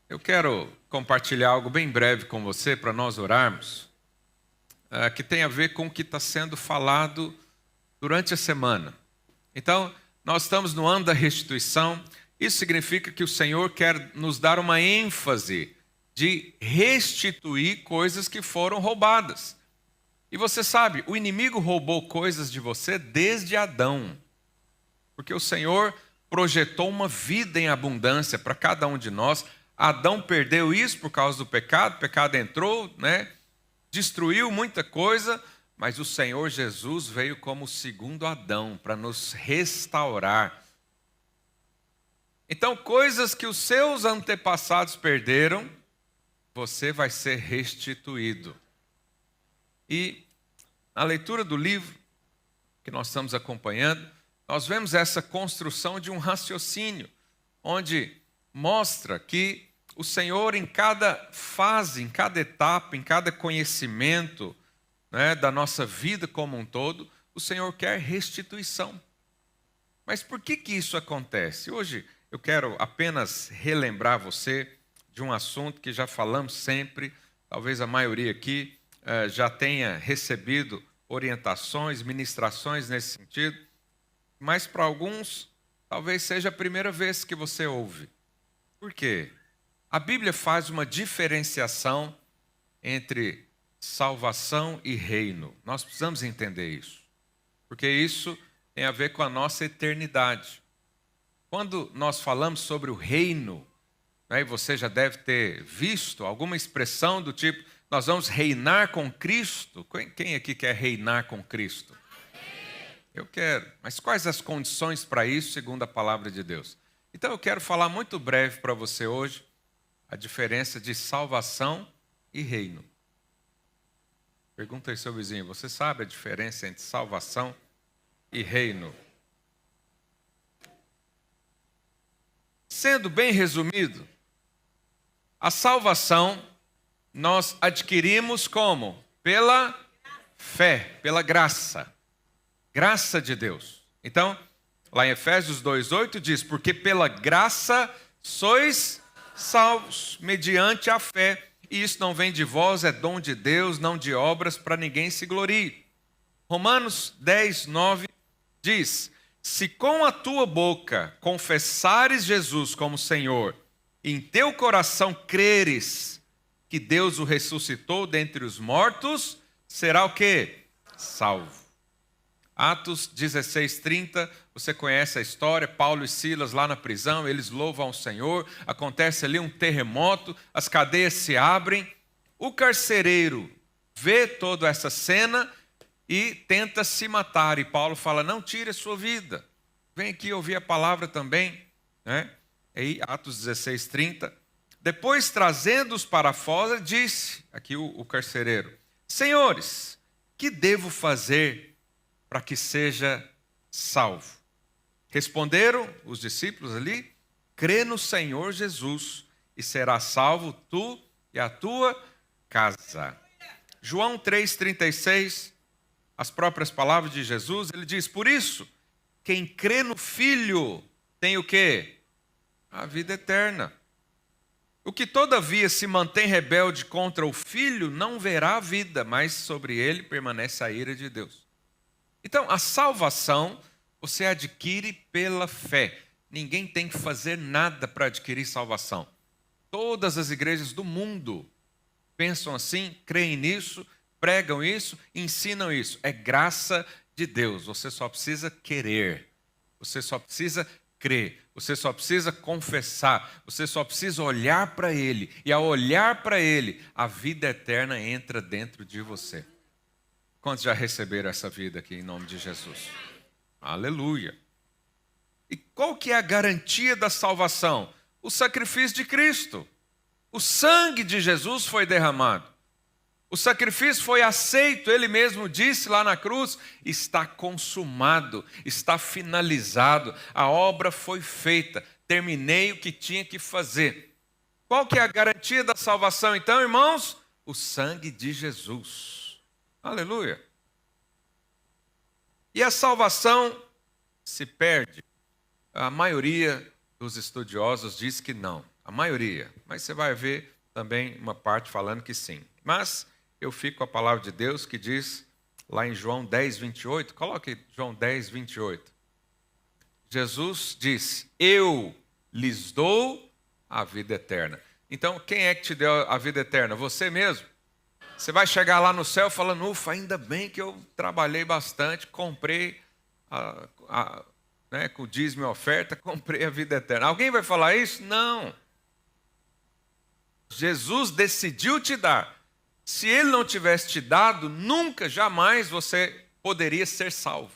Eu quero compartilhar algo bem breve com você para nós orarmos, que tem a ver com o que está sendo falado durante a semana. Então, nós estamos no ano da restituição. Isso significa que o Senhor quer nos dar uma ênfase de restituir coisas que foram roubadas. E você sabe, o inimigo roubou coisas de você desde Adão, porque o Senhor projetou uma vida em abundância para cada um de nós. Adão perdeu isso por causa do pecado, o pecado entrou, destruiu muita coisa, mas o Senhor Jesus veio como o segundo Adão para nos restaurar. Então, coisas que os seus antepassados perderam, você vai ser restituído. E na leitura do livro que nós estamos acompanhando, nós vemos essa construção de um raciocínio, onde mostra que o Senhor, em cada fase, em cada etapa, em cada conhecimento da nossa vida como um todo, o Senhor quer restituição. Mas por que isso acontece? Hoje eu quero apenas relembrar você de um assunto que já falamos sempre, talvez a maioria aqui já tenha recebido orientações, ministrações nesse sentido, mas para alguns talvez seja a primeira vez que você ouve. Por quê? A Bíblia faz uma diferenciação entre salvação e reino. Nós precisamos entender isso, porque isso tem a ver com a nossa eternidade. Quando nós falamos sobre o reino, e você já deve ter visto alguma expressão do tipo, nós vamos reinar com Cristo. Quem aqui quer reinar com Cristo? Eu quero. Mas quais as condições para isso, segundo a palavra de Deus? Então eu quero falar muito breve para você hoje a diferença de salvação e reino. Pergunta aí seu vizinho, você sabe a diferença entre salvação e reino? Sendo bem resumido, a salvação nós adquirimos como? Pela fé, pela graça. Graça de Deus. Então, lá em Efésios 2:8 diz, porque pela graça sois salvos, mediante a fé. E isso não vem de vós, é dom de Deus, não de obras, para ninguém se glorie. Romanos 10:9 diz, se com a tua boca confessares Jesus como Senhor, e em teu coração creres que Deus o ressuscitou dentre os mortos, será o quê? Salvo. Atos 16:30, você conhece a história, Paulo e Silas lá na prisão, eles louvam ao Senhor, acontece ali um terremoto, as cadeias se abrem, o carcereiro vê toda essa cena e tenta se matar, e Paulo fala, não tire a sua vida, vem aqui ouvir a palavra também, Aí, Atos 16:30, depois trazendo-os para fora, disse, aqui o carcereiro, senhores, que devo fazer para que seja salvo? Responderam os discípulos ali, crê no Senhor Jesus e serás salvo tu e a tua casa. João 3:36, as próprias palavras de Jesus, ele diz, por isso, quem crê no Filho tem o quê? A vida eterna. O que todavia se mantém rebelde contra o Filho não verá a vida, mas sobre ele permanece a ira de Deus. Então, a salvação você adquire pela fé. Ninguém tem que fazer nada para adquirir salvação. Todas as igrejas do mundo pensam assim, creem nisso, pregam isso, ensinam isso. É graça de Deus. Você só precisa querer. Você só precisa crer. Você só precisa confessar. Você só precisa olhar para Ele. E ao olhar para Ele, a vida eterna entra dentro de você. Quantos já receberam essa vida aqui em nome de Jesus? Aleluia. E qual que é a garantia da salvação? O sacrifício de Cristo. O sangue de Jesus foi derramado. O sacrifício foi aceito. Ele mesmo disse lá na cruz, está consumado, está finalizado. A obra foi feita. Terminei o que tinha que fazer. Qual que é a garantia da salvação então, irmãos? O sangue de Jesus. Aleluia. E a salvação se perde? A maioria dos estudiosos diz que não. A maioria. Mas você vai ver também uma parte falando que sim. Mas eu fico com a palavra de Deus que diz lá em João 10, 28. Coloque João 10, 28. Jesus diz: eu lhes dou a vida eterna. Então, quem é que te deu a vida eterna? Você mesmo. Você vai chegar lá no céu falando: ufa, ainda bem que eu trabalhei bastante, comprei com o dízimo e oferta, comprei a vida eterna. Alguém vai falar isso? Não. Jesus decidiu te dar. Se ele não tivesse te dado, nunca, jamais você poderia ser salvo.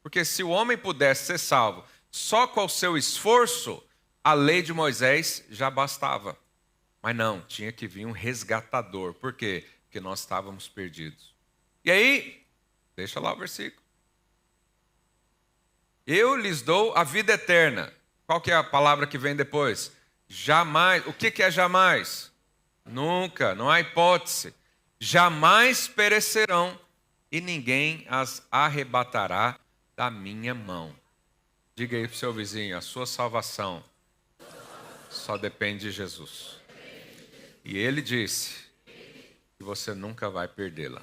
Porque se o homem pudesse ser salvo só com o seu esforço, a lei de Moisés já bastava. Mas não, tinha que vir um resgatador. Por quê? Porque nós estávamos perdidos. E aí, deixa lá o versículo. Eu lhes dou a vida eterna. Qual que é a palavra que vem depois? Jamais. O que é jamais? Nunca, não há hipótese. Jamais perecerão e ninguém as arrebatará da minha mão. Diga aí para o seu vizinho: a sua salvação só depende de Jesus. E ele disse que você nunca vai perdê-la.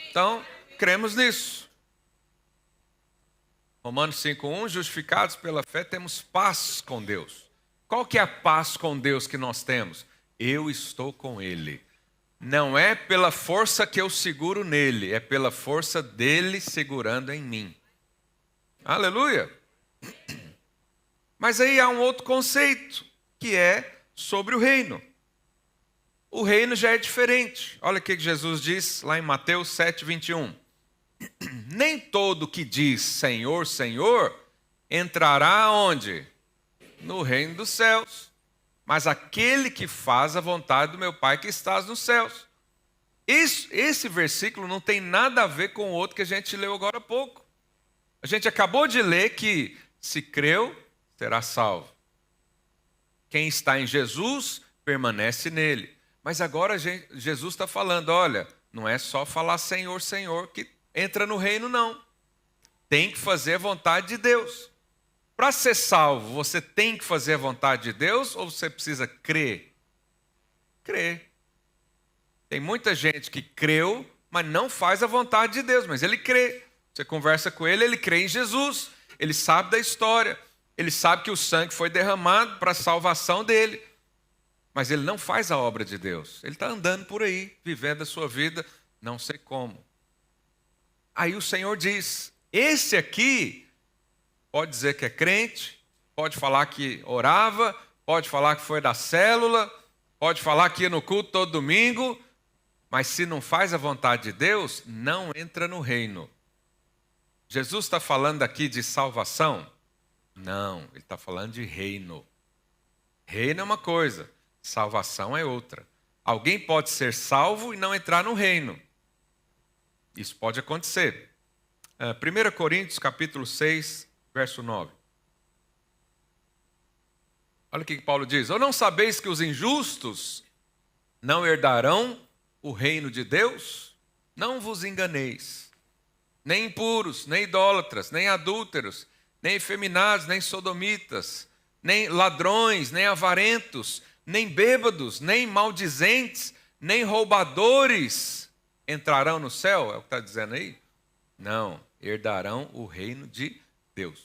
Então, cremos nisso. Romanos 5:1, justificados pela fé, temos paz com Deus. Qual que é a paz com Deus que nós temos? Eu estou com Ele. Não é pela força que eu seguro nele, é pela força dele segurando em mim. Aleluia! Mas aí há um outro conceito, que é sobre o reino. O reino já é diferente. Olha o que Jesus diz lá em Mateus 7:21. Nem todo que diz Senhor, Senhor, entrará onde? No reino dos céus. Mas aquele que faz a vontade do meu Pai que estás nos céus. Esse versículo não tem nada a ver com o outro que a gente leu agora há pouco. A gente acabou de ler que se creu, será salvo. Quem está em Jesus, permanece nele. Mas agora Jesus está falando, olha, não é só falar Senhor, Senhor, que entra no reino, não. Tem que fazer a vontade de Deus. Para ser salvo, você tem que fazer a vontade de Deus ou você precisa crer? Crer. Tem muita gente que creu, mas não faz a vontade de Deus, mas ele crê. Você conversa com ele, ele crê em Jesus. Ele sabe da história. Ele sabe que o sangue foi derramado para a salvação dele. Mas ele não faz a obra de Deus. Ele está andando por aí, vivendo a sua vida, não sei como. Aí o Senhor diz, esse aqui pode dizer que é crente, pode falar que orava, pode falar que foi da célula, pode falar que ia no culto todo domingo, mas se não faz a vontade de Deus, não entra no reino. Jesus está falando aqui de salvação? Não, ele está falando de reino. Reino é uma coisa, salvação é outra. Alguém pode ser salvo e não entrar no reino. Isso pode acontecer. 1 Coríntios capítulo 6, verso 9. Olha o que Paulo diz. Ou não sabeis que os injustos não herdarão o reino de Deus? Não vos enganeis. Nem impuros, nem idólatras, nem adúlteros, nem efeminados, nem sodomitas, nem ladrões, nem avarentos, nem bêbados, nem maldizentes, nem roubadores entrarão no céu? É o que está dizendo aí? Não, herdarão o reino de Deus.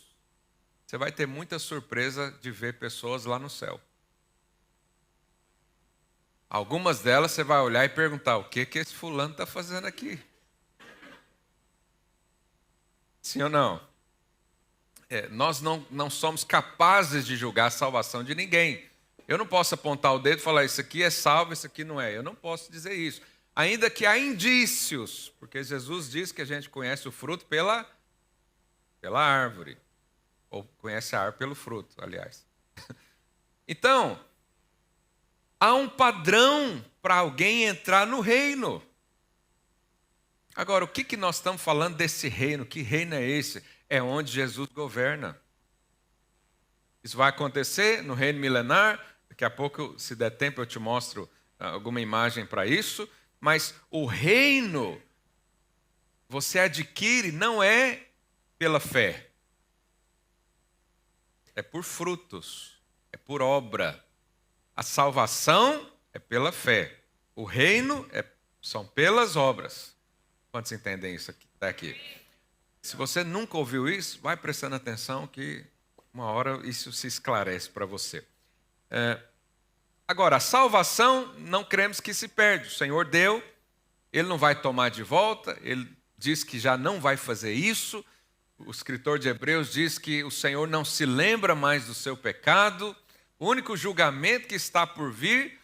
Você vai ter muita surpresa de ver pessoas lá no céu. Algumas delas você vai olhar e perguntar, o que esse fulano está fazendo aqui? Sim ou não? Nós não somos capazes de julgar a salvação de ninguém. Eu não posso apontar o dedo e falar, isso aqui é salvo, isso aqui não é. Eu não posso dizer isso. Ainda que há indícios, porque Jesus diz que a gente conhece o fruto pela árvore. Ou conhece a árvore pelo fruto, aliás. Então, há um padrão para alguém entrar no reino. Agora, o que nós estamos falando desse reino? Que reino é esse? É onde Jesus governa. Isso vai acontecer no reino milenar. Daqui a pouco, se der tempo, eu te mostro alguma imagem para isso. Mas o reino você adquire não é pela fé. é por frutos, é por obra. A salvação é pela fé. O reino são pelas obras. Quantos entendem isso aqui? Até aqui. Se você nunca ouviu isso, vai prestando atenção que uma hora isso se esclarece para você. Agora, a salvação não cremos que se perde. O Senhor deu, Ele não vai tomar de volta, Ele diz que já não vai fazer isso. O escritor de Hebreus diz que o Senhor não se lembra mais do seu pecado. O único julgamento que está por vir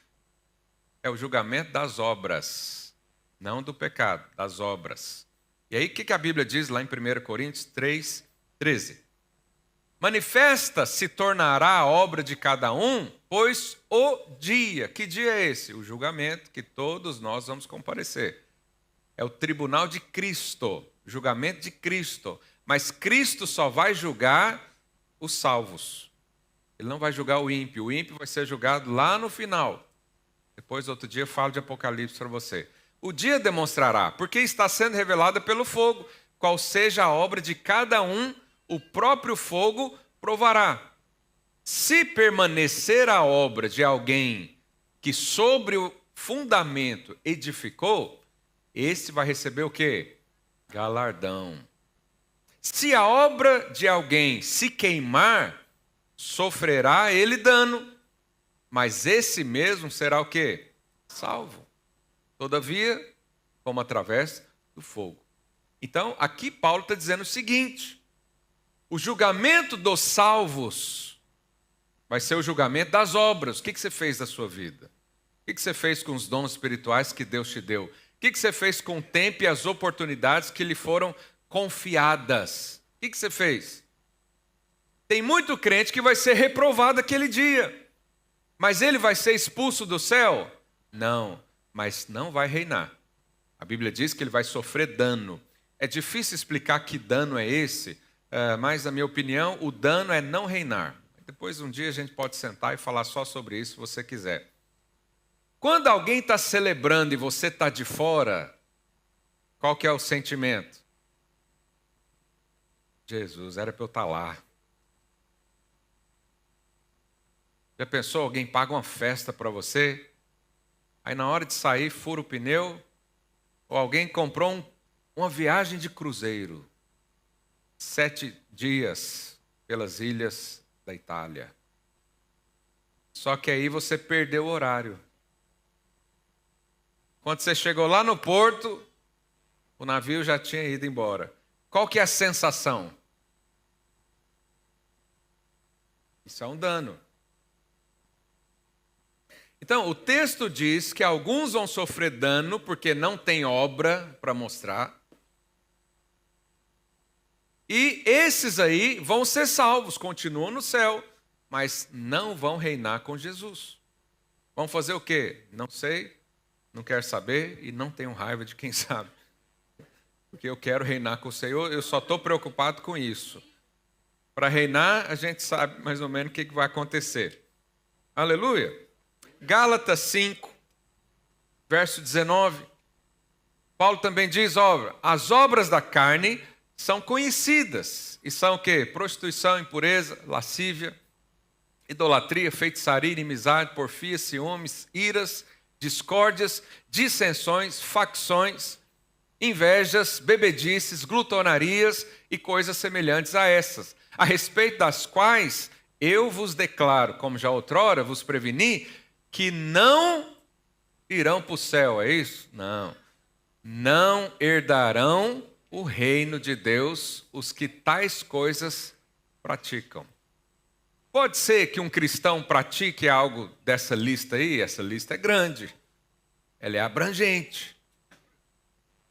é o julgamento das obras, não do pecado, das obras. E aí o que a Bíblia diz lá em 1 Coríntios 3:13? Manifesta se tornará a obra de cada um, pois o dia, que dia é esse? O julgamento que todos nós vamos comparecer. É o tribunal de Cristo, julgamento de Cristo. Mas Cristo só vai julgar os salvos. Ele não vai julgar o ímpio vai ser julgado lá no final. Depois, outro dia, eu falo de Apocalipse para você. O dia demonstrará, porque está sendo revelada pelo fogo, qual seja a obra de cada um, o próprio fogo provará. Se permanecer a obra de alguém que sobre o fundamento edificou, esse vai receber o quê? Galardão. Se a obra de alguém se queimar, sofrerá ele dano, mas esse mesmo será o quê? Salvo. Todavia, como através do fogo. Então, aqui Paulo está dizendo o seguinte: o julgamento dos salvos vai ser o julgamento das obras. O que você fez da sua vida? O que você fez com os dons espirituais que Deus te deu? O que você fez com o tempo e as oportunidades que lhe foram confiadas? O que você fez? Tem muito crente que vai ser reprovado aquele dia. Mas ele vai ser expulso do céu? Não, mas não vai reinar. A Bíblia diz que ele vai sofrer dano. É difícil explicar que dano é esse, mas, na minha opinião, o dano é não reinar. Depois, um dia, a gente pode sentar e falar só sobre isso, se você quiser. Quando alguém está celebrando e você está de fora, qual que é o sentimento? Jesus, era para eu estar lá. Já pensou, alguém paga uma festa para você, aí na hora de sair fura o pneu, ou alguém comprou uma viagem de cruzeiro, 7 dias pelas ilhas da Itália. Só que aí você perdeu o horário. Quando você chegou lá no porto, o navio já tinha ido embora. Qual que é a sensação? Isso é um dano. Então, o texto diz que alguns vão sofrer dano porque não tem obra para mostrar. E esses aí vão ser salvos, continuam no céu, mas não vão reinar com Jesus. Vão fazer o quê? Não sei, não quero saber e não tenho raiva de quem sabe. Porque eu quero reinar com o Senhor, eu só estou preocupado com isso. Para reinar, a gente sabe mais ou menos o que vai acontecer. Aleluia! Gálatas 5, verso 19. Paulo também diz, as obras da carne são conhecidas. E são o quê? Prostituição, impureza, lascívia, idolatria, feitiçaria, inimizade, porfia, ciúmes, iras, discórdias, dissensões, facções, invejas, bebedices, glutonarias e coisas semelhantes a essas, a respeito das quais eu vos declaro, como já outrora vos preveni, que não irão para o céu, é isso? Não. Não herdarão o reino de Deus os que tais coisas praticam. Pode ser que um cristão pratique algo dessa lista aí, essa lista é grande, ela é abrangente.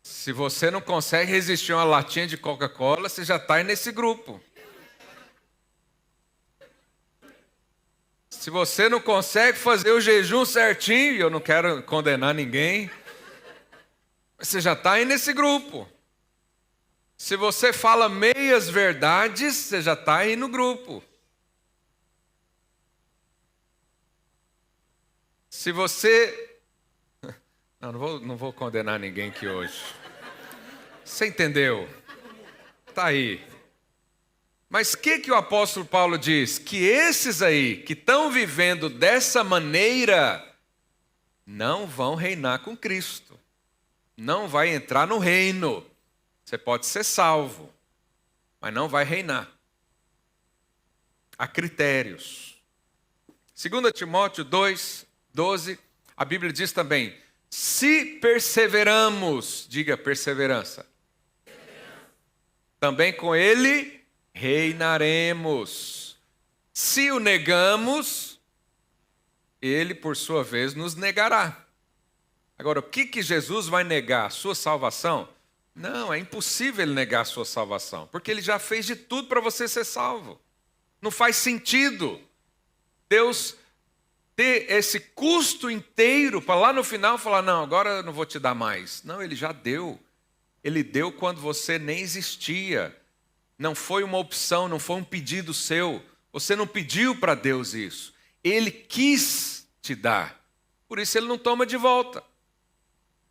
Se você não consegue resistir a uma latinha de Coca-Cola, você já está aí nesse grupo. Se você não consegue fazer o jejum certinho, e eu não quero condenar ninguém, você já está aí nesse grupo. Se você fala meias verdades, você já está aí no grupo. Se você... Não vou condenar ninguém aqui hoje. Você entendeu? Está aí. Mas o que o apóstolo Paulo diz? Que esses aí que estão vivendo dessa maneira não vão reinar com Cristo. Não vai entrar no reino. Você pode ser salvo, mas não vai reinar. Há critérios. 2 Timóteo 2, 12, a Bíblia diz também: se perseveramos, diga perseverança, também com ele reinaremos. Se o negamos, ele por sua vez nos negará. Agora, o que Jesus vai negar? A sua salvação? Não, é impossível ele negar a sua salvação, porque ele já fez de tudo para você ser salvo. Não faz sentido Deus ter esse custo inteiro para lá no final falar: não, agora eu não vou te dar mais. Não, ele já deu. Ele deu quando você nem existia. Não foi uma opção, não foi um pedido seu. Você não pediu para Deus isso. Ele quis te dar. Por isso ele não toma de volta.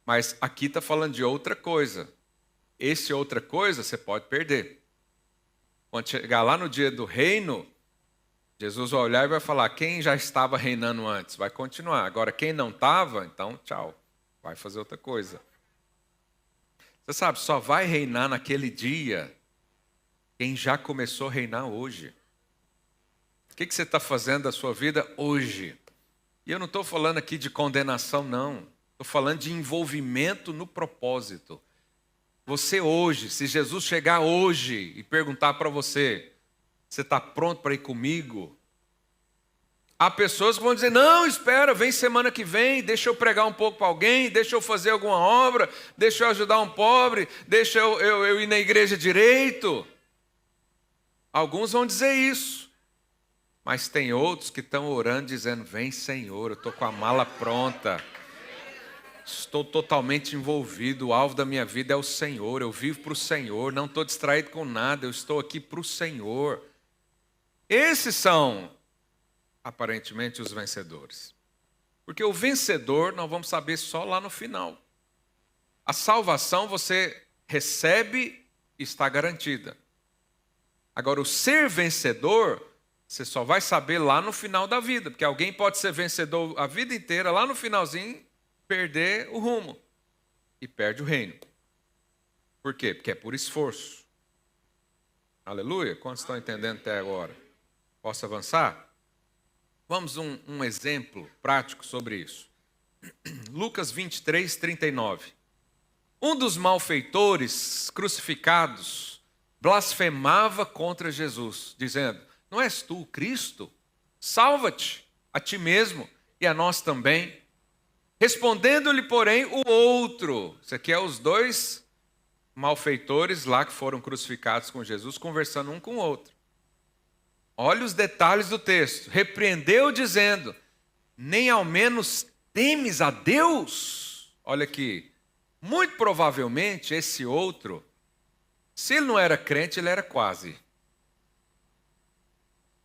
Mas aqui está falando de outra coisa. Esse outra coisa você pode perder. Quando chegar lá no dia do reino, Jesus vai olhar e vai falar: quem já estava reinando antes vai continuar. Agora, quem não estava, então tchau, vai fazer outra coisa. Você sabe, só vai reinar naquele dia quem já começou a reinar hoje. O que você está fazendo da sua vida hoje? E eu não estou falando aqui de condenação, não. Estou falando de envolvimento no propósito. Você hoje, se Jesus chegar hoje e perguntar para você: você está pronto para ir comigo? Há pessoas que vão dizer: não, espera, vem semana que vem, deixa eu pregar um pouco para alguém, deixa eu fazer alguma obra, deixa eu ajudar um pobre, deixa eu ir na igreja direito. Alguns vão dizer isso. Mas tem outros que estão orando dizendo: vem Senhor, eu estou com a mala pronta. Estou totalmente envolvido, o alvo da minha vida é o Senhor, eu vivo para o Senhor, não estou distraído com nada, eu estou aqui para o Senhor. Esses são, aparentemente, os vencedores. Porque o vencedor nós vamos saber só lá no final. A salvação você recebe e está garantida. Agora, o ser vencedor, você só vai saber lá no final da vida, porque alguém pode ser vencedor a vida inteira, lá no finalzinho perder o rumo e perde o reino. Por quê? Porque é por esforço. Aleluia? Quantos estão entendendo até agora? Posso avançar? Vamos um exemplo prático sobre isso. Lucas 23, 39. Um dos malfeitores crucificados blasfemava contra Jesus, dizendo: não és tu o Cristo? Salva-te a ti mesmo e a nós também. Respondendo-lhe, porém, o outro. Isso aqui é os dois malfeitores lá que foram crucificados com Jesus, conversando um com o outro. Olha os detalhes do texto. Repreendeu dizendo: nem ao menos temes a Deus? Olha aqui. Muito provavelmente esse outro, se ele não era crente, ele era quase.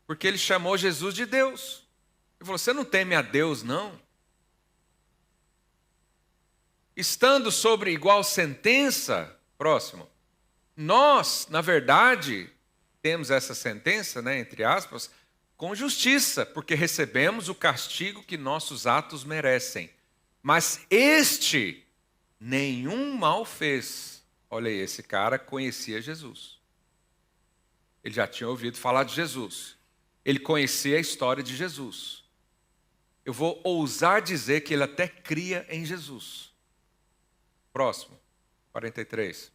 Porque ele chamou Jesus de Deus. Ele falou: você não teme a Deus, não? Estando sobre igual sentença, próximo, nós, na verdade, temos essa sentença, né, entre aspas, com justiça, porque recebemos o castigo que nossos atos merecem. Mas este nenhum mal fez. Olha aí, esse cara conhecia Jesus. Ele já tinha ouvido falar de Jesus. Ele conhecia a história de Jesus. Eu vou ousar dizer que ele até cria em Jesus. Próximo, 43.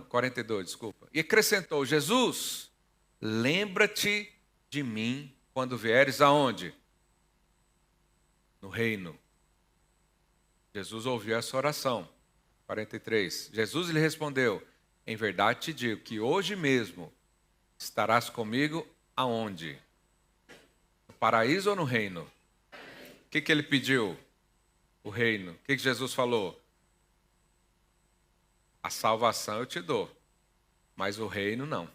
42, desculpa. E acrescentou: Jesus, lembra-te de mim quando vieres aonde? No reino. Jesus ouviu essa oração. 43. Jesus lhe respondeu: em verdade te digo que hoje mesmo estarás comigo aonde? No paraíso ou no reino? O que ele pediu? O reino. O que Jesus falou? A salvação eu te dou, mas o reino não.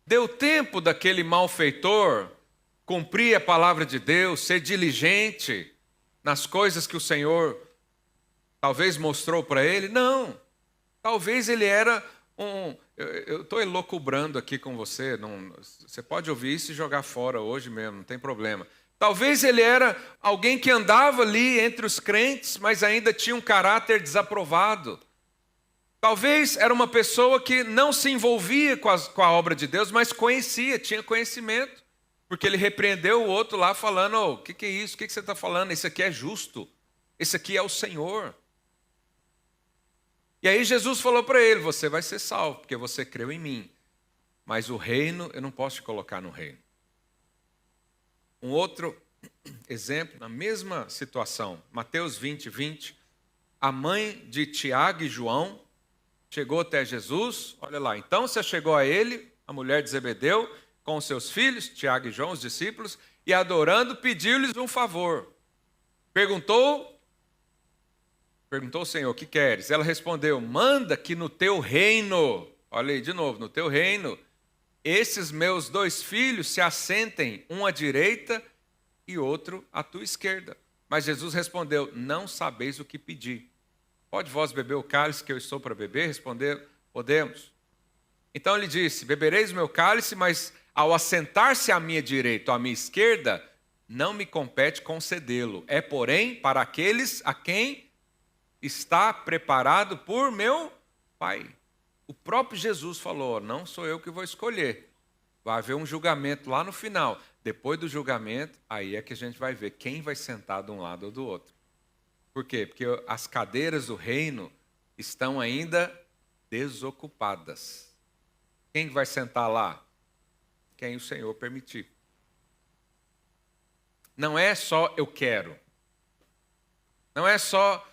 Deu tempo daquele malfeitor cumprir a palavra de Deus, ser diligente nas coisas que o Senhor talvez mostrou para ele? Não. Talvez ele era eu estou elocubrando aqui com você, você pode ouvir isso e jogar fora hoje mesmo, não tem problema. Talvez ele era alguém que andava ali entre os crentes, mas ainda tinha um caráter desaprovado. Talvez era uma pessoa que não se envolvia com a obra de Deus, mas conhecia, tinha conhecimento. Porque ele repreendeu o outro lá falando, o que é isso? O que você está falando? Esse aqui é justo. Esse aqui é o Senhor. E aí Jesus falou para ele, você vai ser salvo, porque você creu em mim. Mas o reino, eu não posso te colocar no reino. Um outro exemplo, na mesma situação, Mateus 20, 20. A mãe de Tiago e João chegou até Jesus, olha lá, então você chegou a ele, a mulher de Zebedeu, com os seus filhos, Tiago e João, os discípulos, e adorando, pediu-lhes um favor. Perguntou o Senhor, o que queres? Ela respondeu, manda que no teu reino, olha aí de novo, no teu reino, esses meus 2 filhos se assentem, um à direita e outro à tua esquerda. Mas Jesus respondeu, não sabeis o que pedir. Pode vós beber o cálice que eu estou para beber? Responder, podemos. Então ele disse, bebereis o meu cálice, mas ao assentar-se à minha direita ou à minha esquerda, não me compete concedê-lo. É, porém, para aqueles a quem está preparado por meu Pai. O próprio Jesus falou, não sou eu que vou escolher. Vai haver um julgamento lá no final. Depois do julgamento, aí é que a gente vai ver quem vai sentar de um lado ou do outro. Por quê? Porque as cadeiras do reino estão ainda desocupadas. Quem vai sentar lá? Quem o Senhor permitir. Não é só eu quero. Não é só,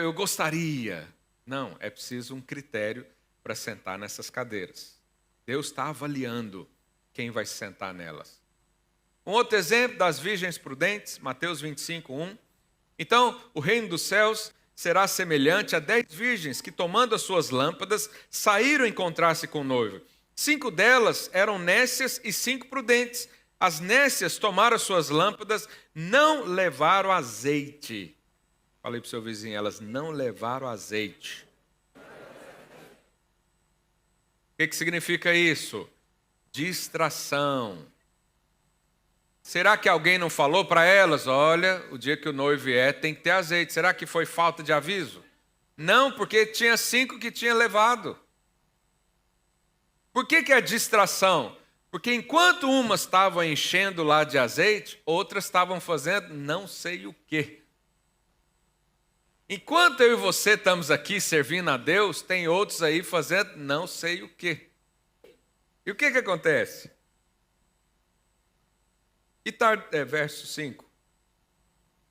eu gostaria. Não, é preciso um critério para sentar nessas cadeiras. Deus está avaliando quem vai sentar nelas. Um outro exemplo das virgens prudentes, Mateus 25, 1. Então, o reino dos céus será semelhante a 10 virgens que, tomando as suas lâmpadas, saíram encontrar-se com o noivo. 5 delas eram nécias e 5 prudentes. As nécias tomaram as suas lâmpadas, não levaram azeite. Falei para o seu vizinho, elas não levaram azeite. O que significa isso? Distração. Será que alguém não falou para elas, olha, o dia que o noivo vier tem que ter azeite. Será que foi falta de aviso? Não, porque tinha 5 que tinha levado. Por que é distração? Porque enquanto umas estavam enchendo lá de azeite, outras estavam fazendo não sei o quê. Enquanto eu e você estamos aqui servindo a Deus, tem outros aí fazendo não sei o quê. E o que acontece? Verso 5.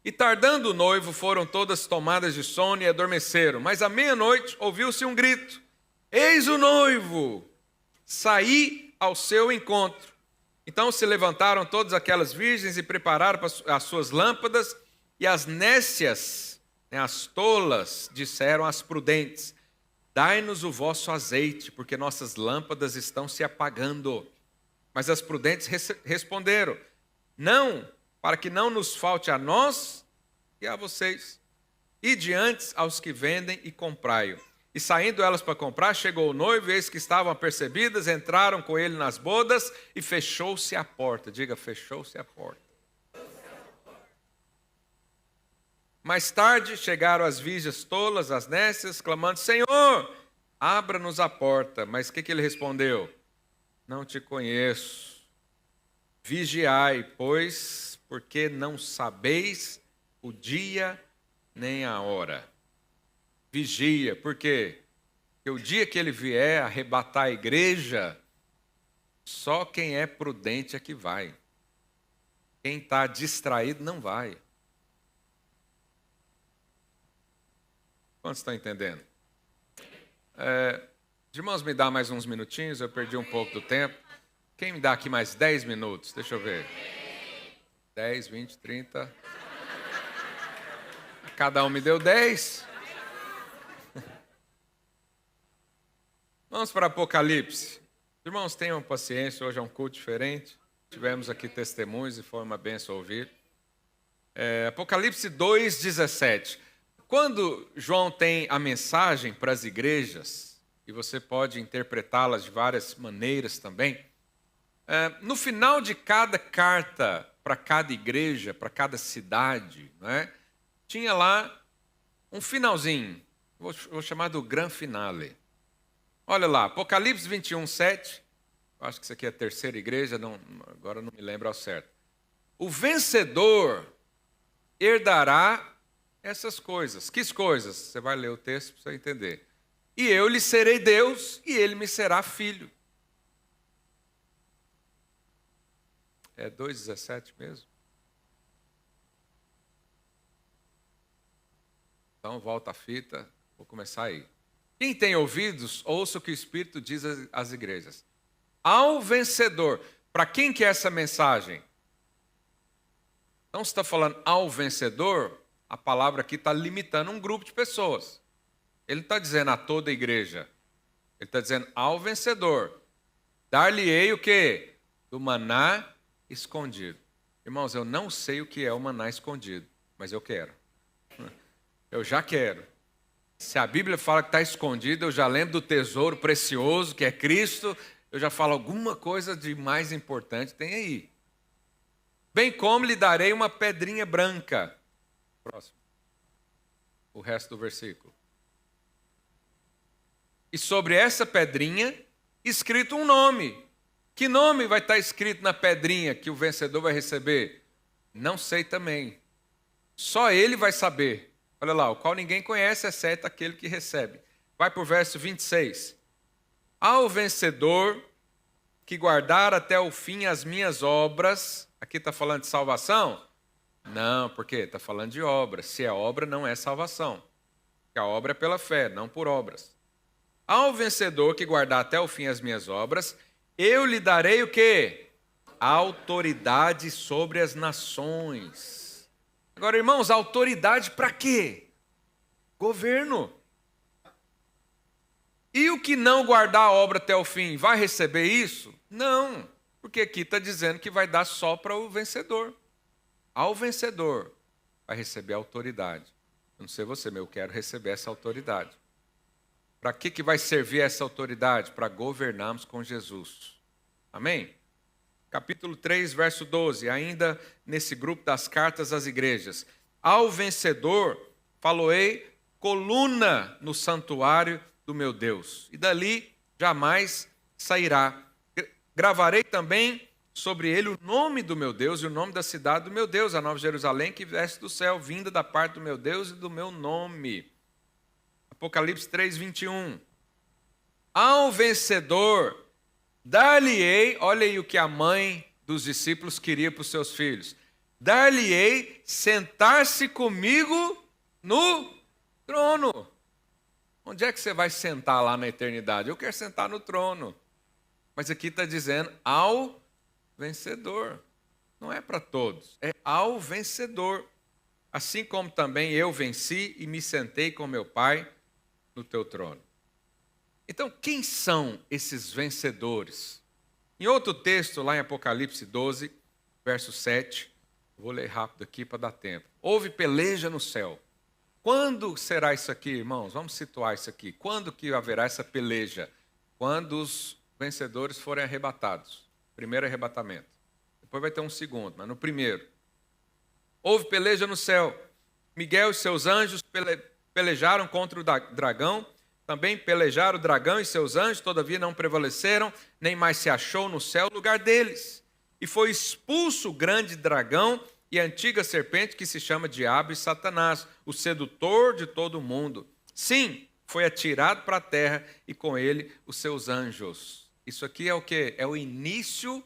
E tardando o noivo, foram todas tomadas de sono e adormeceram. Mas à meia-noite ouviu-se um grito. Eis o noivo! Saí ao seu encontro. Então se levantaram todas aquelas virgens e prepararam as suas lâmpadas. E as nécias, as tolas, disseram às prudentes, dai-nos o vosso azeite, porque nossas lâmpadas estão se apagando. Mas as prudentes responderam, não, para que não nos falte a nós e a vocês. Ide antes aos que vendem e comprai-o. E saindo elas para comprar, chegou o noivo, e eis que estavam apercebidas, entraram com ele nas bodas e fechou-se a porta. Diga, fechou-se a porta. Mais tarde chegaram as virgens tolas, as nécias, clamando, Senhor, abra-nos a porta. Mas o que ele respondeu? Não te conheço. Vigiai, pois, porque não sabeis o dia nem a hora. Vigia, por quê? Porque o dia que ele vier arrebatar a igreja, só quem é prudente é que vai. Quem está distraído não vai. Quantos estão entendendo? Irmãos, me dá mais uns minutinhos, eu perdi um pouco do tempo. Quem me dá aqui mais 10 minutos? Deixa eu ver. 10, 20, 30. Cada um me deu 10. Vamos para Apocalipse. Irmãos, tenham paciência, hoje é um culto diferente. Tivemos aqui testemunhos e foi uma bênção ouvir. Apocalipse 2, 17. quando João tem a mensagem para as igrejas, e você pode interpretá-las de várias maneiras também, no final de cada carta para cada igreja, para cada cidade, né, tinha lá um finalzinho, vou chamar do gran finale. Olha lá, Apocalipse 21, 7, acho que isso aqui é a terceira igreja, agora não me lembro ao certo. O vencedor herdará essas coisas. Que coisas? Você vai ler o texto para você entender. E eu lhe serei Deus, e ele me será filho. É 2,17 mesmo? Então, volta a fita, vou começar aí. Quem tem ouvidos, ouça o que o Espírito diz às igrejas. Ao vencedor. Para quem que é essa mensagem? Então, se está falando ao vencedor, a palavra aqui está limitando um grupo de pessoas. Ele está dizendo a toda a igreja. Ele está dizendo ao vencedor. Dar-lhe-ei o quê? Do maná escondido. Irmãos, eu não sei o que é o maná escondido, mas eu quero. Eu já quero. Se a Bíblia fala que está escondido, eu já lembro do tesouro precioso que é Cristo, eu já falo alguma coisa de mais importante tem aí. Bem como lhe darei uma pedrinha branca. Próximo. O resto do versículo. E sobre essa pedrinha, escrito um nome. Que nome vai estar escrito na pedrinha que o vencedor vai receber? Não sei também. Só ele vai saber. Olha lá, o qual ninguém conhece, exceto aquele que recebe. Vai para o verso 26. Ao vencedor que guardar até o fim as minhas obras. Aqui está falando de salvação? Não, porque está falando de obra. Se é obra, não é salvação. Porque a obra é pela fé, não por obras. Ao vencedor que guardar até o fim as minhas obras, eu lhe darei o quê? Autoridade sobre as nações. Agora, irmãos, autoridade para quê? Governo. E o que não guardar a obra até o fim, vai receber isso? Não, porque aqui está dizendo que vai dar só para o vencedor. Ao vencedor vai receber autoridade. Eu não sei você, mas eu quero receber essa autoridade. Para que vai servir essa autoridade? Para governarmos com Jesus. Amém? Capítulo 3, verso 12, ainda nesse grupo das cartas às igrejas. Ao vencedor, faloei coluna no santuário do meu Deus, e dali jamais sairá. Gravarei também sobre ele o nome do meu Deus e o nome da cidade do meu Deus, a Nova Jerusalém, que desce do céu, vinda da parte do meu Deus e do meu nome. Apocalipse 3, 21. Ao vencedor, dar-lhe-ei, olha aí o que a mãe dos discípulos queria para os seus filhos. Dar-lhe-ei sentar-se comigo no trono. Onde é que você vai sentar lá na eternidade? Eu quero sentar no trono. Mas aqui está dizendo ao vencedor. Não é para todos, é ao vencedor. Assim como também eu venci e me sentei com meu Pai no teu trono. Então, quem são esses vencedores? Em outro texto, lá em Apocalipse 12, verso 7, vou ler rápido aqui para dar tempo. Houve peleja no céu. Quando será isso aqui, irmãos? Vamos situar isso aqui. Quando que haverá essa peleja? Quando os vencedores forem arrebatados. Primeiro arrebatamento. Depois vai ter um segundo, mas no primeiro. Houve peleja no céu. Miguel e seus anjos pelejaram contra o dragão. Também pelejaram o dragão e seus anjos, todavia não prevaleceram, nem mais se achou no céu o lugar deles. E foi expulso o grande dragão e a antiga serpente que se chama Diabo e Satanás, o sedutor de todo o mundo. Sim, foi atirado para a terra e com ele os seus anjos. Isso aqui é o quê? É o início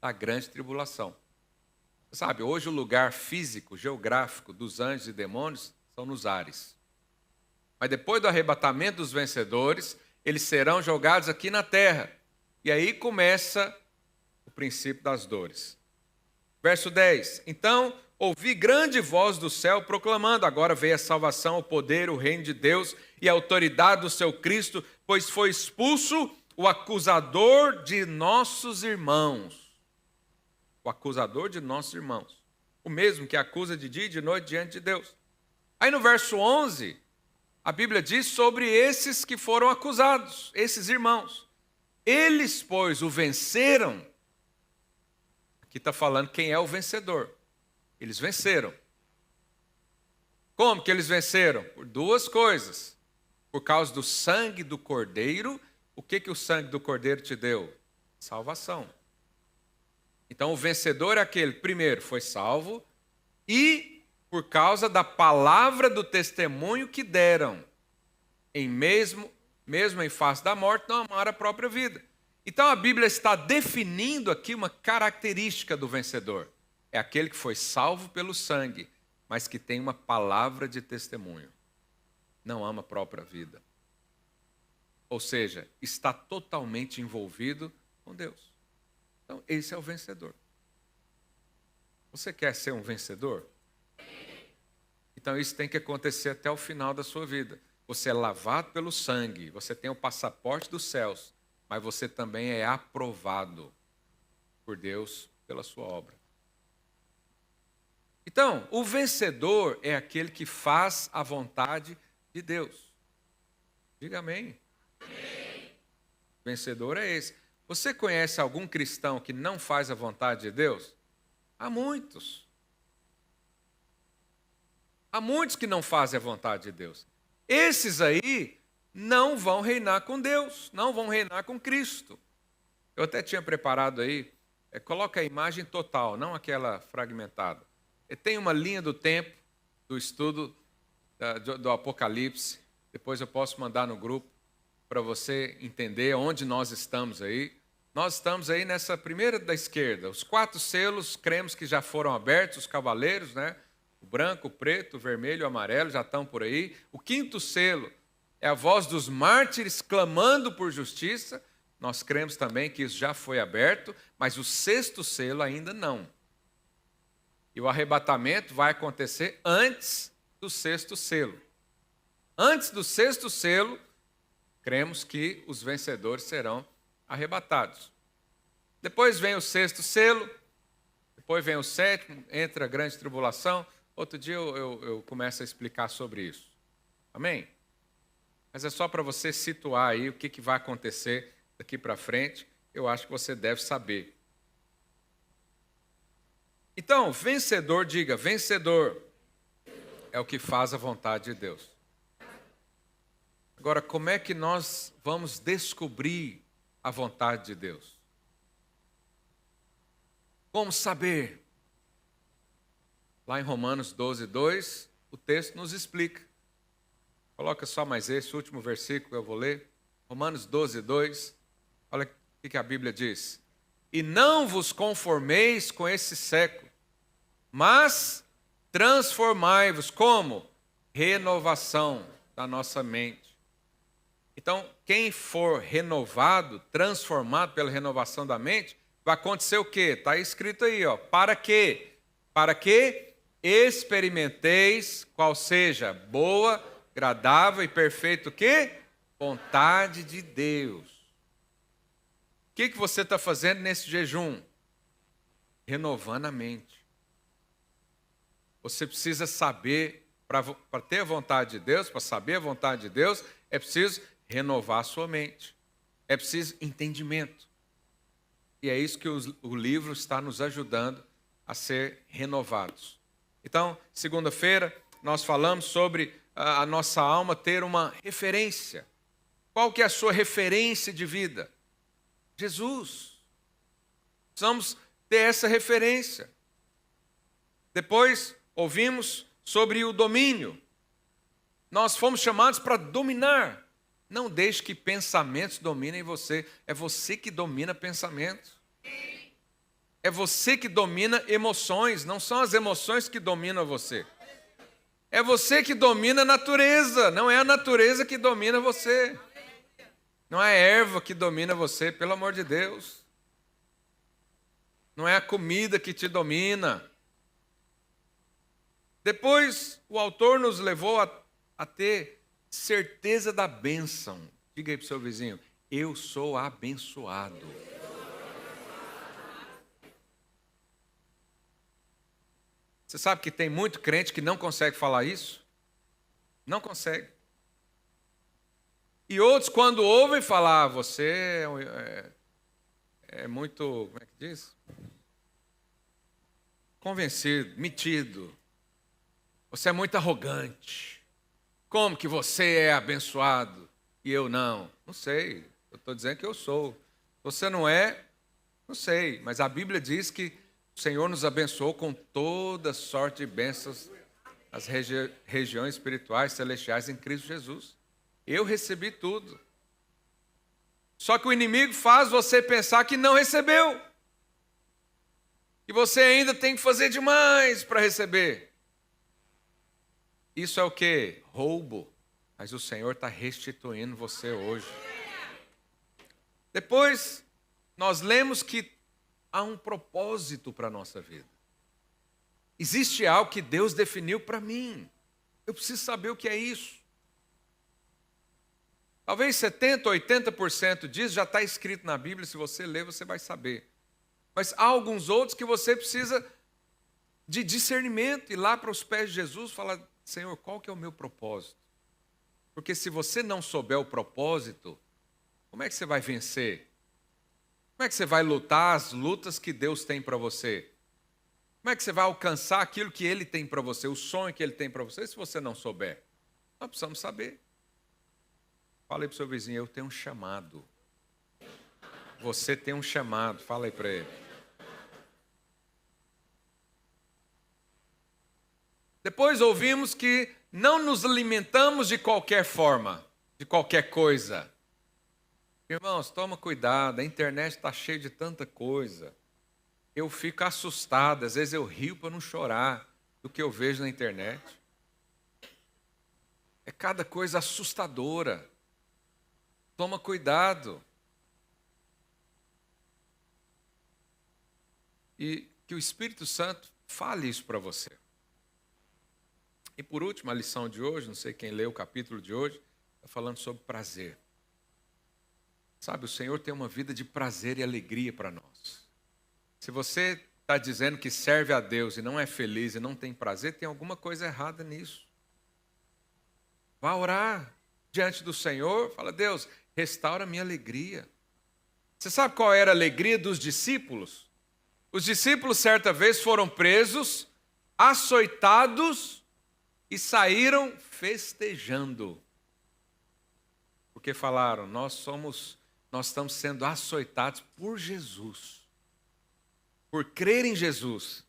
da grande tribulação. Sabe, hoje o lugar físico, geográfico dos anjos e demônios são nos ares. Mas depois do arrebatamento dos vencedores, eles serão jogados aqui na terra. E aí começa o princípio das dores. Verso 10. Então, ouvi grande voz do céu proclamando, agora veio a salvação, o poder, o reino de Deus e a autoridade do seu Cristo, pois foi expulso o acusador de nossos irmãos. O acusador de nossos irmãos. O mesmo que acusa de dia e de noite diante de Deus. Aí no verso 11, a Bíblia diz sobre esses que foram acusados, esses irmãos. Eles, pois, o venceram. Aqui está falando quem é o vencedor. Eles venceram. Como que eles venceram? Por duas coisas. Por causa do sangue do Cordeiro. O que o sangue do Cordeiro te deu? Salvação. Então o vencedor é aquele, primeiro, foi salvo. E por causa da palavra do testemunho que deram. Mesmo em face da morte, não amaram a própria vida. Então a Bíblia está definindo aqui uma característica do vencedor. É aquele que foi salvo pelo sangue, mas que tem uma palavra de testemunho. Não ama a própria vida. Ou seja, está totalmente envolvido com Deus. Então esse é o vencedor. Você quer ser um vencedor? Então isso tem que acontecer até o final da sua vida. Você é lavado pelo sangue, você tem o passaporte dos céus, mas você também é aprovado por Deus pela sua obra. Então, o vencedor é aquele que faz a vontade de Deus. Diga amém. Amém. O vencedor é esse. Você conhece algum cristão que não faz a vontade de Deus? Há muitos. Há muitos que não fazem a vontade de Deus. Esses aí não vão reinar com Deus, não vão reinar com Cristo. Eu até tinha preparado aí, coloca a imagem total, não aquela fragmentada. Tem uma linha do tempo do estudo do Apocalipse, depois eu posso mandar no grupo para você entender onde nós estamos aí. Nós estamos aí nessa primeira da esquerda, os 4 selos, cremos que já foram abertos, os cavaleiros, né? O branco, o preto, o vermelho, o amarelo já estão por aí. O 5º selo é a voz dos mártires clamando por justiça. Nós cremos também que isso já foi aberto, mas o 6º selo ainda não. E o arrebatamento vai acontecer antes do 6º selo. Antes do 6º selo, cremos que os vencedores serão arrebatados. Depois vem o 6º selo, depois vem o 7º, entra a grande tribulação. Outro dia eu começo a explicar sobre isso. Amém? Mas é só para você situar aí o que vai acontecer daqui para frente. Eu acho que você deve saber. Então, vencedor, diga, vencedor é o que faz a vontade de Deus. Agora, como é que nós vamos descobrir a vontade de Deus? Como saber? Lá em Romanos 12:2, o texto nos explica. Coloca só mais esse último versículo que eu vou ler. Romanos 12:2. Olha o que a Bíblia diz. E não vos conformeis com esse século, mas transformai-vos como? Renovação da nossa mente. Então, quem for renovado, transformado pela renovação da mente, vai acontecer o quê? Está escrito aí, ó. Para quê? Para que experimenteis qual seja boa, agradável e perfeito o quê? Vontade de Deus. O que você está fazendo nesse jejum? Renovando a mente. Você precisa saber, para ter a vontade de Deus, para saber a vontade de Deus, é preciso renovar a sua mente. É preciso entendimento. E é isso que o livro está nos ajudando a ser renovados. Então, segunda-feira, nós falamos sobre a nossa alma ter uma referência. Qual que é a sua referência de vida? Jesus. Precisamos ter essa referência. Depois, ouvimos sobre o domínio. Nós fomos chamados para dominar. Não deixe que pensamentos dominem você. É você que domina pensamentos. É você que domina emoções, não são as emoções que dominam você. É você que domina a natureza, não é a natureza que domina você. Não é a erva que domina você, pelo amor de Deus. Não é a comida que te domina. Depois, o autor nos levou a ter certeza da bênção. Diga aí para o seu vizinho, eu sou abençoado. Você sabe que tem muito crente que não consegue falar isso? Não consegue. E outros, quando ouvem falar, você é muito, como é que diz? Convencido, metido. Você é muito arrogante. Como que você é abençoado e eu não? Não sei. Eu estou dizendo que eu sou. Você não é? Não sei. Mas a Bíblia diz que o Senhor nos abençoou com toda sorte de bênçãos nas regiões espirituais celestiais em Cristo Jesus. Eu recebi tudo. Só que o inimigo faz você pensar que não recebeu. Que você ainda tem que fazer demais para receber. Isso é o quê? Roubo. Mas o Senhor está restituindo você hoje. Depois, nós lemos que há um propósito para a nossa vida. Existe algo que Deus definiu para mim. Eu preciso saber o que é isso. Talvez 70%, 80% disso já está escrito na Bíblia. Se você ler, você vai saber. Mas há alguns outros que você precisa de discernimento. Ir lá para os pés de Jesus e falar, Senhor, qual que é o meu propósito? Porque se você não souber o propósito, como é que você vai vencer? Como é que você vai lutar as lutas que Deus tem para você? Como é que você vai alcançar aquilo que Ele tem para você, o sonho que Ele tem para você, se você não souber? Nós precisamos saber. Fala aí para o seu vizinho, eu tenho um chamado. Você tem um chamado, fala aí para ele. Depois ouvimos que não nos alimentamos de qualquer forma, de qualquer coisa. Irmãos, toma cuidado, a internet está cheia de tanta coisa. Eu fico assustado, às vezes eu rio para não chorar do que eu vejo na internet. É cada coisa assustadora. Toma cuidado. E que o Espírito Santo fale isso para você. E por último, a lição de hoje, não sei quem leu o capítulo de hoje, está falando sobre prazer. Sabe, o Senhor tem uma vida de prazer e alegria para nós. Se você está dizendo que serve a Deus e não é feliz e não tem prazer, tem alguma coisa errada nisso. Vá orar diante do Senhor, fala, Deus, restaura a minha alegria. Você sabe qual era a alegria dos discípulos? Os discípulos certa vez foram presos, açoitados e saíram festejando. Porque falaram, nós estamos sendo açoitados por Jesus. Por crer em Jesus.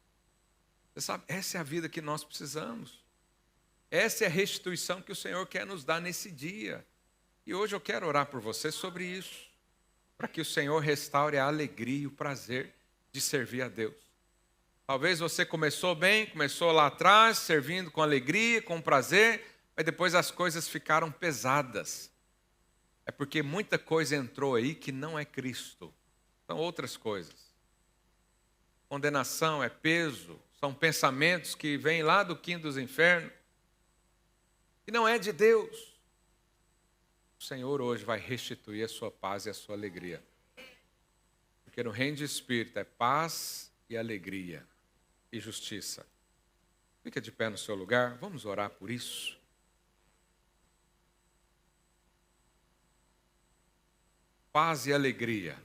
Você sabe, essa é a vida que nós precisamos. Essa é a restituição que o Senhor quer nos dar nesse dia. E hoje eu quero orar por você sobre isso. Para que o Senhor restaure a alegria e o prazer de servir a Deus. Talvez você começou bem, começou lá atrás, servindo com alegria, com prazer, mas depois as coisas ficaram pesadas. É porque muita coisa entrou aí que não é Cristo. São outras coisas. Condenação é peso, são pensamentos que vêm lá do quinto dos infernos, e não é de Deus. O Senhor hoje vai restituir a sua paz e a sua alegria. Porque no reino de Espírito é paz e alegria e justiça. Fica de pé no seu lugar, vamos orar por isso. Paz e alegria.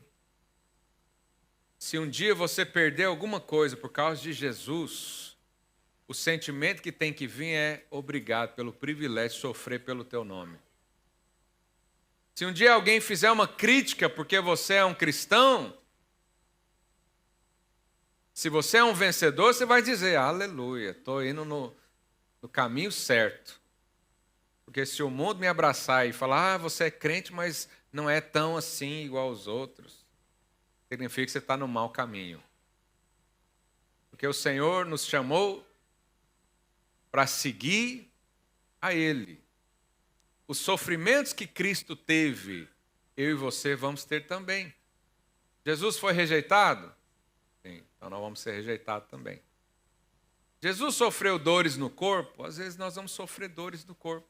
Se um dia você perder alguma coisa por causa de Jesus, o sentimento que tem que vir é obrigado pelo privilégio de sofrer pelo teu nome. Se um dia alguém fizer uma crítica porque você é um cristão, se você é um vencedor, você vai dizer, aleluia, estou indo no caminho certo. Porque se o mundo me abraçar e falar, você é crente, mas não é tão assim igual aos outros, significa que você está no mau caminho. Porque o Senhor nos chamou para seguir a Ele. Os sofrimentos que Cristo teve, eu e você vamos ter também. Jesus foi rejeitado? Sim, então nós vamos ser rejeitados também. Jesus sofreu dores no corpo? Às vezes nós vamos sofrer dores no corpo.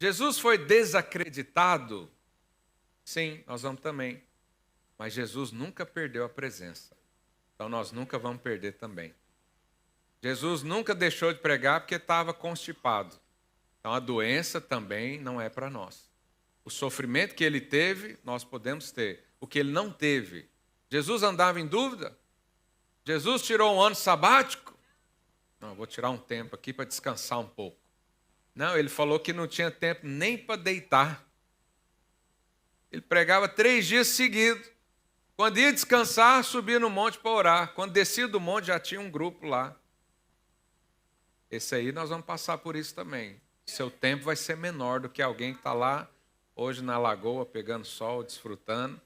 Jesus foi desacreditado? Sim, nós vamos também. Mas Jesus nunca perdeu a presença. Então nós nunca vamos perder também. Jesus nunca deixou de pregar porque estava constipado. Então a doença também não é para nós. O sofrimento que ele teve, nós podemos ter. O que ele não teve. Jesus andava em dúvida? Jesus tirou um ano sabático? Não, eu vou tirar um tempo aqui para descansar um pouco. Não, ele falou que não tinha tempo nem para deitar. Ele pregava 3 dias seguidos. Quando ia descansar, subia no monte para orar. Quando descia do monte, já tinha um grupo lá. Esse aí nós vamos passar por isso também. Seu tempo vai ser menor do que alguém que está lá hoje na lagoa, pegando sol, desfrutando.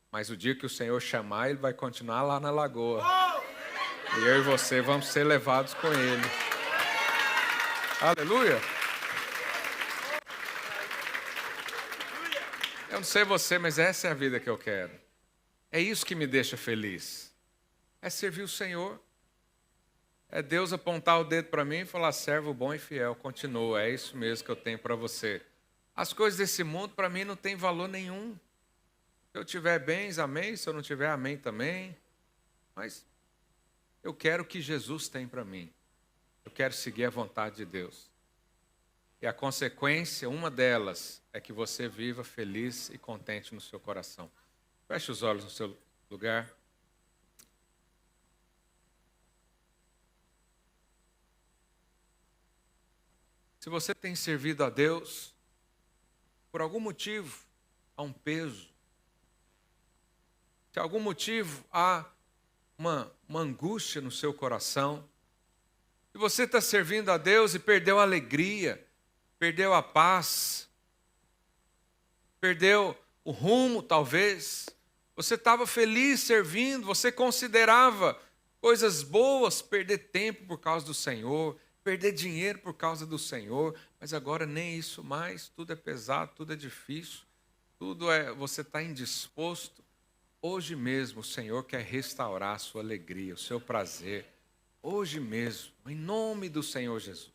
Mas o dia que o Senhor chamar, ele vai continuar lá na lagoa. E eu e você vamos ser levados com ele. Aleluia! Eu não sei você, mas essa é a vida que eu quero. É isso que me deixa feliz. É servir o Senhor. É Deus apontar o dedo para mim e falar, servo bom e fiel, continua. É isso mesmo que eu tenho para você. As coisas desse mundo, para mim, não tem valor nenhum. Se eu tiver bens, amém. Se eu não tiver, amém também. Mas eu quero o que Jesus tem para mim. Eu quero seguir a vontade de Deus. E a consequência, uma delas, é que você viva feliz e contente no seu coração. Feche os olhos no seu lugar. Se você tem servido a Deus, por algum motivo, há um peso. Se algum motivo há uma angústia no seu coração, se você está servindo a Deus e perdeu a alegria, perdeu a paz, perdeu o rumo, talvez. Você estava feliz servindo, você considerava coisas boas, perder tempo por causa do Senhor, perder dinheiro por causa do Senhor, mas agora nem isso mais, tudo é pesado, tudo é difícil, você está indisposto. Hoje mesmo o Senhor quer restaurar a sua alegria, o seu prazer. Hoje mesmo, em nome do Senhor Jesus.